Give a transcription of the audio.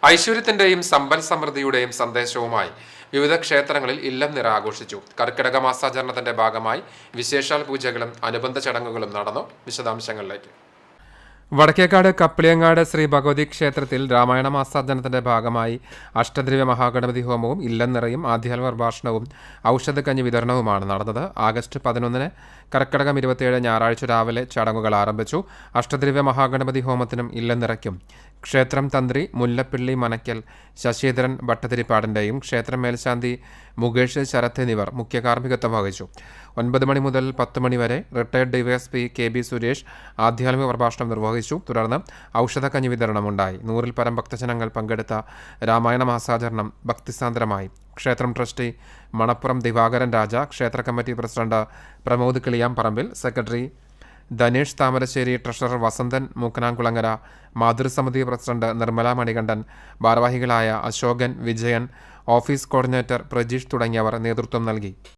ഐശ്വര്യത്തിന്റെയും സമ്പൽ സമൃദ്ധിയുടെയും സന്ദേശവുമായി വിവിധ ക്ഷേത്രങ്ങളിൽ ഇല്ലം നിറ ആഘോഷിച്ചു. കർക്കിടക മാസാചരണത്തിന്റെ ഭാഗമായി വിശേഷാൽ പൂജകളും അനുബന്ധ ചടങ്ങുകളും നടന്നു. വിശദാംശങ്ങളിലേക്ക്. വടക്കേക്കാട് കപ്പിളിയങ്ങാട് ശ്രീ ഭഗവതി ക്ഷേത്രത്തിൽ രാമായണ മാസാചരണത്തിന്റെ ഭാഗമായി അഷ്ടദ്രവ്യ മഹാഗണപതി ഹോമവും ഇല്ലം നിറയും ആധ്യാത്മ പ്രഭാഷണവും ഔഷധക്കഞ്ഞി വിതരണവുമാണ് നടന്നത്. ആഗസ്റ്റ് 11 കർക്കിടകം 27 ഞായറാഴ്ച രാവിലെ ചടങ്ങുകൾ ആരംഭിച്ചു. അഷ്ടദ്രവ്യ മഹാഗണപതി ഹോമത്തിനും ഇല്ലം നിറയ്ക്കും ക്ഷേത്രം തന്ത്രി മുല്ലപ്പിള്ളി മനക്കൽ ശശിധരൻ ഭട്ടതിരിപ്പാടിന്റെയും ക്ഷേത്രം മേൽശാന്തി മുകേഷ് ശരത് എന്നിവർ മുഖ്യ കാർമ്മികത്വം വഹിച്ചു. 9 മണി മുതൽ 10 മണി വരെ റിട്ടയർഡ് ഡിവൈഎസ്പി KB സുരേഷ് ആധ്യാത്മിക പ്രഭാഷണം നിർവഹിച്ചു. തുടർന്ന് ഔഷധക്കഞ്ഞി വിതരണമുണ്ടായി. 100-ൽ പരം ഭക്തജനങ്ങൾ പങ്കെടുത്ത രാമായണ മാസാചരണം ഭക്തിസാന്ദ്രമായി. ക്ഷേത്രം ട്രസ്റ്റി മണപ്പുറം ദിവാകരൻ രാജ, ക്ഷേത്ര committee president Pramod Kiliyamparambil, secretary Dhanesh Thamarassery, treasurer Vasanthan Mookkanamkulangara, മാതൃസമിതി പ്രസിഡന്റ് നിർമ്മല മണികണ്ഠൻ, ഭാരവാഹികളായ അശോകൻ, വിജയൻ, ഓഫീസ് കോർഡിനേറ്റർ പ്രജീഷ് തുടങ്ങിയവർ നേതൃത്വം നൽകി.